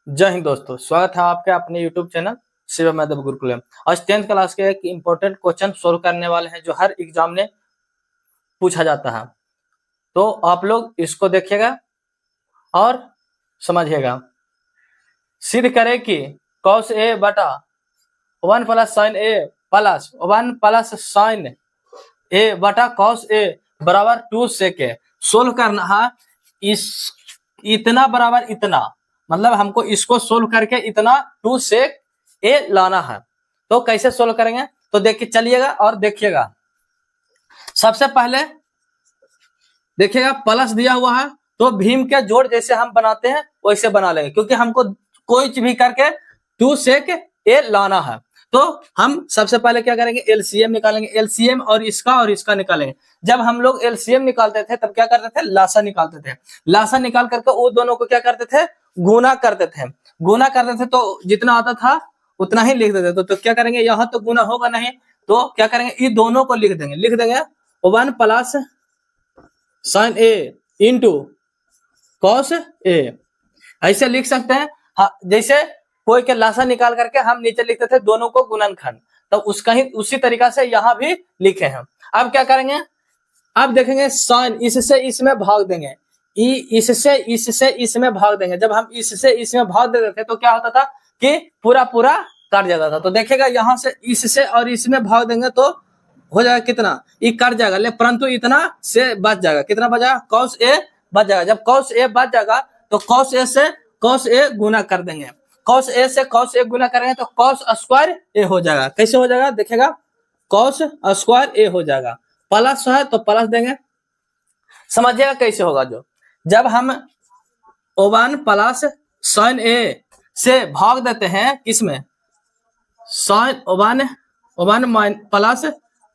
जय हिंद दोस्तों, स्वागत है आपके अपने यूट्यूब चैनल शिवम यादव गुरुकुलम। आज 10th क्लास के एक इम्पोर्टेंट क्वेश्चन सोल्व करने वाले हैं जो हर एग्जाम में पूछा जाता है। तो आप लोग इसको देखिएगा और समझिएगा। सिद्ध करें कि cos a बटा 1 plus sin a plus 1 plus sin a बटा cos a बराबर 2 sec a। सोल्व करना है इस इतना बराबर इतना, मतलब हमको इसको सोल्व करके इतना 2 sec a लाना है। तो कैसे सोल्व करेंगे तो देखिए चलिएगा और देखिएगा। सबसे पहले देखिएगा प्लस दिया हुआ है तो भीम के जोड़ जैसे हम बनाते हैं वैसे बना लेंगे, क्योंकि हमको कोई भी करके 2 sec a लाना है। तो हम सबसे पहले क्या करेंगे, एलसीएम निकालेंगे। एलसीएम और इसका निकालेंगे। जब हम लोग एलसीएम निकालते थे तब क्या करते थे, लासा निकालते थे। लासा निकाल करके वो दोनों को क्या करते थे, गुना करते थे। गुना करते थे तो जितना आता था उतना ही लिख देते थे। तो क्या करेंगे, यहाँ तो गुना होगा नहीं तो क्या करेंगे, ये दोनों को लिख देंगे 1 plus sin a into cos a, ऐसे लिख सकते हैं। हाँ, जैसे कोई के लासा निकाल करके हम नीचे लिखते थे दोनों को गुणनखंड, तो उसका ही उसी तरीका से यहाँ भी लिखे हैं। अब क्या करेंगे, अब देखेंगे साइन इससे इसमें भाग देंगे, इससे इसमें भाग देंगे। जब हम इससे इसमें भाग देते थे तो क्या होता था कि पूरा पूरा कट जाता था। तो देखेगा यहाँ से इससे और इसमें भाग देंगे तो हो जाएगा कितना, ये कट जाएगा, परंतु इतना से बच जाएगा। कितना बचा, cos a बच जाएगा। जब cos a बच जाएगा तो cos a से cos a गुना कर देंगे। cos a से cos a गुना करेंगे तो cos स्क्वायर a हो जाएगा। कैसे हो जाएगा देखेगा, cos स्क्वायर a हो जाएगा। प्लस है तो प्लस देंगे। समझिएगा कैसे होगा। जो जब हम 1 प्लस sin a से भाग देते हैं किसमें, sin 1 प्लस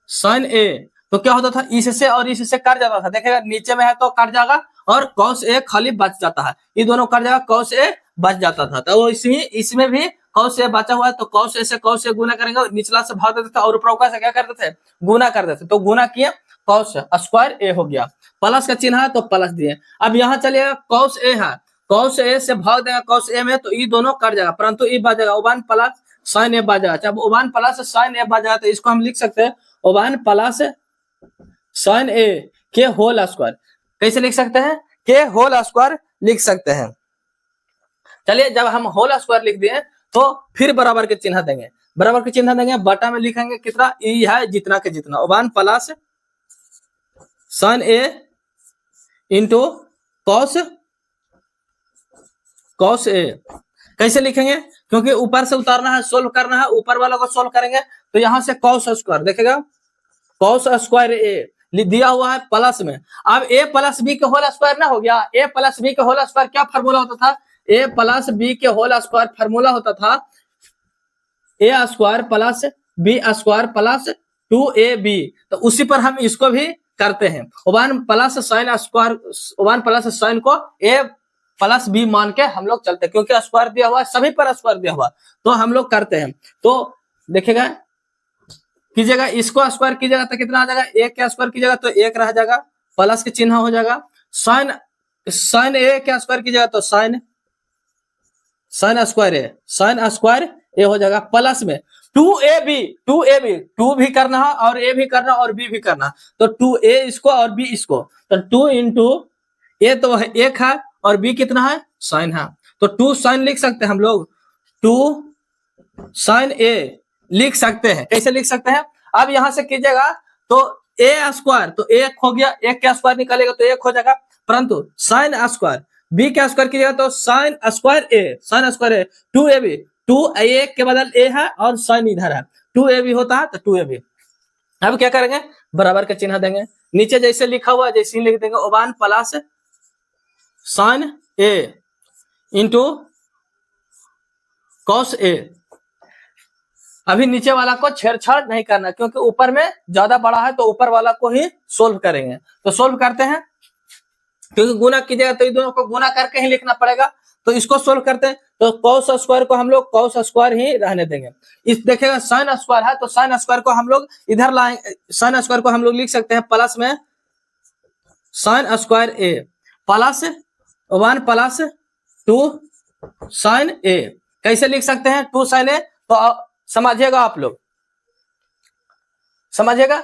sin a, तो क्या होता था, इससे और इससे कट जाता था। देखेगा नीचे में है तो कट जाएगा और cos a खाली बच जाता है। ये दोनों कट जाएगा, cos a बच जाता था। तो इसमें भी cos a बचा हुआ है तो cos a से cos a गुना करेंगे, निचला से भाग देते थे और ऊपर से क्या करते थे, गुना कर देते। तो गुना किए cos स्क्वायर a हो गया। प्लस का चिन्ह है तो प्लस दिए। अब यहाँ चलिएगा cos a है, cos a से भाग देगा cos a में तो ये दोनों कट जाएगा, परंतु ये बच जाएगा 1 प्लस sin a बच जाएगा। जब 1 प्लस sin a बच जाएगा तो इसको हम लिख सकते हैं 1 प्लस sin a के होल स्क्वायर। कैसे लिख सकते हैं, के होल स्क्वायर लिख सकते हैं। चलिए जब हम होल स्क्वायर लिख दिए तो फिर बराबर के चिन्ह देंगे। बराबर के चिन्ह देंगे, बटा में लिखेंगे कितना, ई है जितना के जितना, 1 plus sin a into cos a। कैसे लिखेंगे, क्योंकि ऊपर से उतारना है, सोल्व करना है, ऊपर वाला को सोल्व करेंगे तो यहां से cos स्क्वायर देखेगा, cos स्क्वायर a दिया हुआ है प्लस में। अब a प्लस बी के होल स्क्वायर ना हो गया, a प्लस बी के होल स्क्वायर क्या फार्मूला होता था, a प्लस बी के होल स्क्वायर फार्मूला होता था a square plus B square plus 2ab। तो उसी पर हम इसको भी करते हैं। 1 plus sine square, 1 plus sign को a प्लस बी मान के हम लोग चलते हैं, क्योंकि स्क्वायर दिया हुआ है, सभी पर स्क्वायर दिया हुआ तो हम लोग करते हैं। तो देखिएगा कीजिएगा, इसको स्क्वायर कीजिएगा तो कितना आ जाएगा, 1 का स्क्वायर कीजिएगा तो 1 रह जाएगा, प्लस के चिन्ह हो जाएगा। साइन a का स्क्वायर कीजिएगा तो साइन स्क्वायर a हो जाएगा, प्लस में 2ab 2 भी करना है और a भी करना और b भी करना। तो 2a इसको और b इसको, तो 2 इंटू a तो 1 है और b कितना है, साइन है। तो 2 साइन लिख सकते हैं हम लोग, 2 साइन a लिख सकते हैं। कैसे लिख सकते हैं, अब यहां से कीजिएगा तो a स्क्वायर तो 1 हो गया, 1 का स्क्वायर निकालेगा तो 1 हो जाएगा, परंतु साइन स्क्वायर b का स्क्वायर कीजिएगा तो sine square a 2ab, 2a के बदल a है और साइन इधर है, 2ab होता है तो 2ab। अब क्या करेंगे, बराबर का चिन्ह देंगे, नीचे जैसे लिखा हुआ जैसे लिख देंगे 1 plus sign a into cos a। अभी नीचे वाला को छेड़छाड़ नहीं करना, क्योंकि ऊपर में ज्यादा बड़ा है तो ऊपर वाला को ही सोल्व करेंगे। तो सोल्व करते हैं, क्योंकि गुना कीजिएगा तो ये दोनों को गुना करके ही लिखना पड़ेगा। तो इसको सोल्व करते हैं तो cos स्क्वायर को हम लोग cos स्क्वायर ही रहने देंगे। इस देखेगा sin स्क्वायर है तो sin स्क्वायर को हम लोग इधर लाएंगे, sin स्क्वायर को हम लोग लिख सकते हैं प्लस में sin square a plus 1 plus 2 sine A. कैसे लिख सकते हैं 2 साइन ए? तो समझिएगा, आप लोग समझिएगा,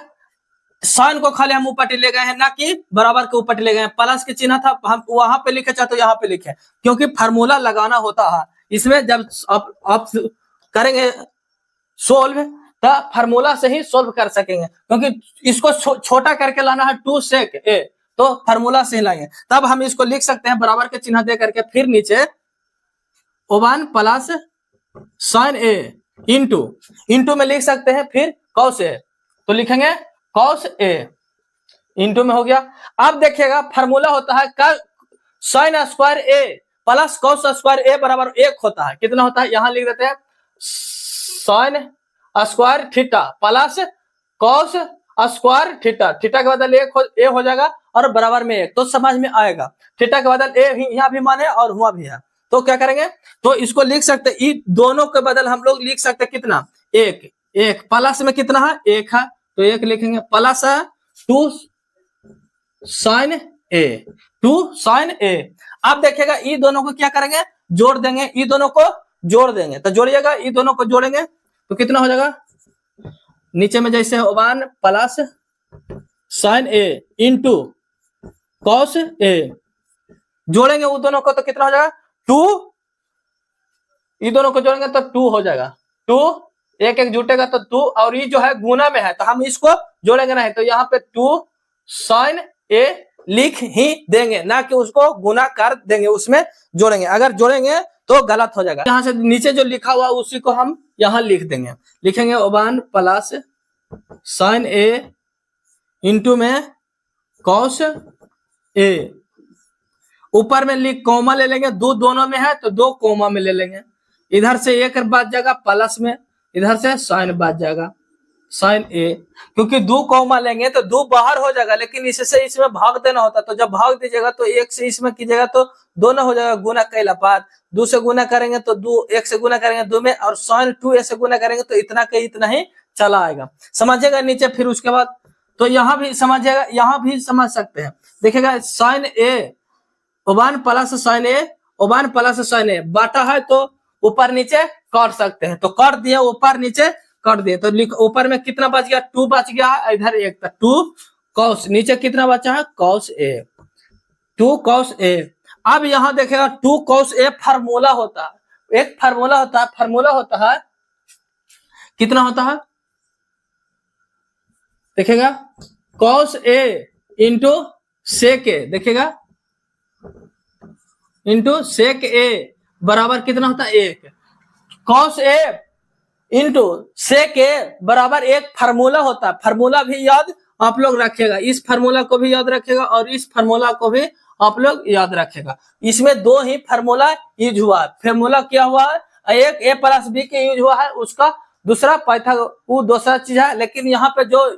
साइन को खाली हम ऊपर ले गए हैं, ना कि बराबर के ऊपर ले गए हैं। प्लस के चिन्ह था, हम वहां पे लिखे चाहे तो यहाँ पे लिखे, क्योंकि फार्मूला लगाना होता है इसमें। जब आप करेंगे सोल्व तो फार्मूला से ही सोल्व कर सकेंगे, क्योंकि इसको छोटा करके लाना है 2 sec a, तो फार्मूला से ही लाएंगे। तब हम इसको लिख सकते हैं बराबर के चिन्ह दे करके, फिर नीचे 1 प्लस साइन ए इंटू में लिख सकते हैं फिर कॉस ए, तो लिखेंगे कॉस ए इंटू में हो गया। अब देखिएगा फार्मूला होता है साइन स्क्वायर ए प्लस कॉस स्क्वायर ए बराबर 1 होता है। कितना होता है? यहां लिख देते हैं sine square theta plus cos square theta. Theta के बदल ए हो जाएगा और बराबर में 1, तो समझ में आएगा। थीटा के बदल ए यहाँ भी मान है और हुआ भी है, तो क्या करेंगे? तो इसको लिख सकते हैं, दोनों के बदल हम लोग लिख सकते हैं कितना? 1 प्लस में कितना है? 1 है, तो 1 लिखेंगे, प्लस है 2 साइन ए। अब देखिएगा ये दोनों को क्या करेंगे? जोड़ देंगे, ये दोनों को जोड़ देंगे, तो जोड़िएगा, ये दोनों को जोड़ेंगे तो कितना हो जाएगा? नीचे में जैसे 1 plus sign A into cos A, जोड़ेंगे वो दोनों को तो कितना हो जाएगा? 2, ये दोनों को जोड़ेंगे तो 2 हो जाएगा। 2 1 जुटेगा तो 2, और ये जो है गुना में है तो हम इसको जोड़ेंगे नहीं, तो यहाँ पे 2 साइन ए लिख ही देंगे, ना कि उसको गुना कर देंगे, उसमें जोड़ेंगे। अगर जोड़ेंगे तो गलत हो जाएगा। यहाँ से नीचे जो लिखा हुआ उसी को हम यहाँ लिख देंगे, लिखेंगे 1 प्लस साइन ए इंटू में कॉस ए। ऊपर में लिख कॉमा ले लेंगे, 2 दोनों में है तो 2 कॉमा में ले लेंगे। इधर से 1 बात जाएगा प्लस में, इधर से साइन बात जाएगा साइन ए, क्योंकि 2 कॉमा लेंगे तो 2 बाहर हो जाएगा, लेकिन इससे इसमें भाग देना होता, तो जब भाग दीजिएगा तो 1 से इसमें कीजिएगा तो दोनों हो जाएगा गुना कैला पात। 2 से गुना करेंगे तो 1 से गुना करेंगे 2 में, और साइन 2 से गुना करेंगे तो इतना के इतना ही चला आएगा। समझिएगा नीचे, फिर उसके बाद तो यहाँ भी समझिएगा, यहाँ भी समझ सकते हैं। देखिएगा साइन ए 1 प्लस साइन ए, 1 प्लस साइन ए बाटा है तो ऊपर नीचे काट सकते हैं, तो काट दिया, ऊपर नीचे काट दिए, तो ऊपर में कितना बच गया? 2 बच गया, इधर 1 था 2 कॉस, नीचे कितना बचा है? Cos A, 2 cos A. अब यहाँ देखेगा 2 कॉस ए फार्मूला होता है, एक फार्मूला होता है, फार्मूला होता है कितना होता है? देखेगा कॉस ए इंटू सेक ए, देखेगा इंटू सेक ए बराबर कितना होता है? 1। कॉस ए इंटू सेक ए बराबर 1 फार्मूला होता है। फार्मूला भी याद आप लोग रखिएगा, इस फार्मूला को भी याद रखिएगा और इस फार्मूला को भी आप लोग याद रखिएगा। इसमें 2 ही फार्मूला यूज हुआ है। फार्मूला क्या हुआ है? एक a प्लस बी के यूज हुआ है, उसका दूसरा वो दूसरा चीज है, लेकिन यहाँ पे जो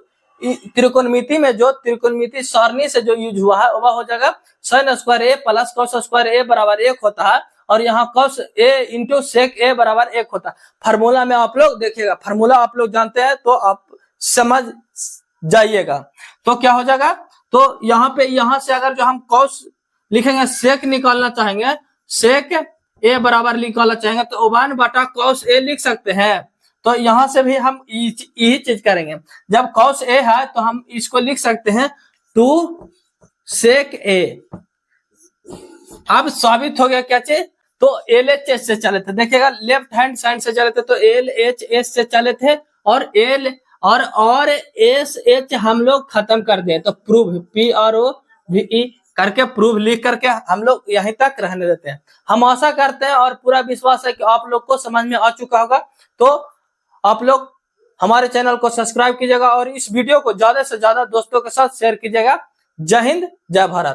त्रिकोणमिति में जो त्रिकोणमिति सारणी से जो यूज हुआ है वह हो जाएगा साइन स्क्वायर ए प्लस कॉस स्क्वायर ए बराबर 1 होता है, और यहाँ कॉस ए इंटू सेक ए बराबर 1 होता है। फार्मूला में आप लोग देखिएगा, फार्मूला आप लोग जानते हैं तो आप समझ जाइएगा। तो क्या हो जाएगा? तो यहाँ पे यहाँ से अगर जो हम कॉस लिखेंगे, सेक निकालना चाहेंगे, सेक ए बराबर निकालना चाहेंगे तो 1 बटा कॉस ए लिख सकते हैं। तो यहाँ से भी हम यही चीज करेंगे। जब कॉस ए है तो हम इसको लिख सकते हैं 2 सेक ए। अब साबित हो गया क्या चीज? तो LHS से चले थे, देखिएगा लेफ्ट हैंड साइड से चले थे तो LHS से चले थे, और और SH हम लोग खत्म कर दिए, तो प्रूव PROVE करके प्रूव लिख करके हम लोग यहीं तक रहने देते हैं। हम आशा करते हैं और पूरा विश्वास है कि आप लोग को समझ में आ चुका होगा। तो आप लोग हमारे चैनल को सब्सक्राइब कीजिएगा और इस वीडियो को ज्यादा से ज्यादा दोस्तों के साथ शेयर कीजिएगा। जय हिंद, जय भारत।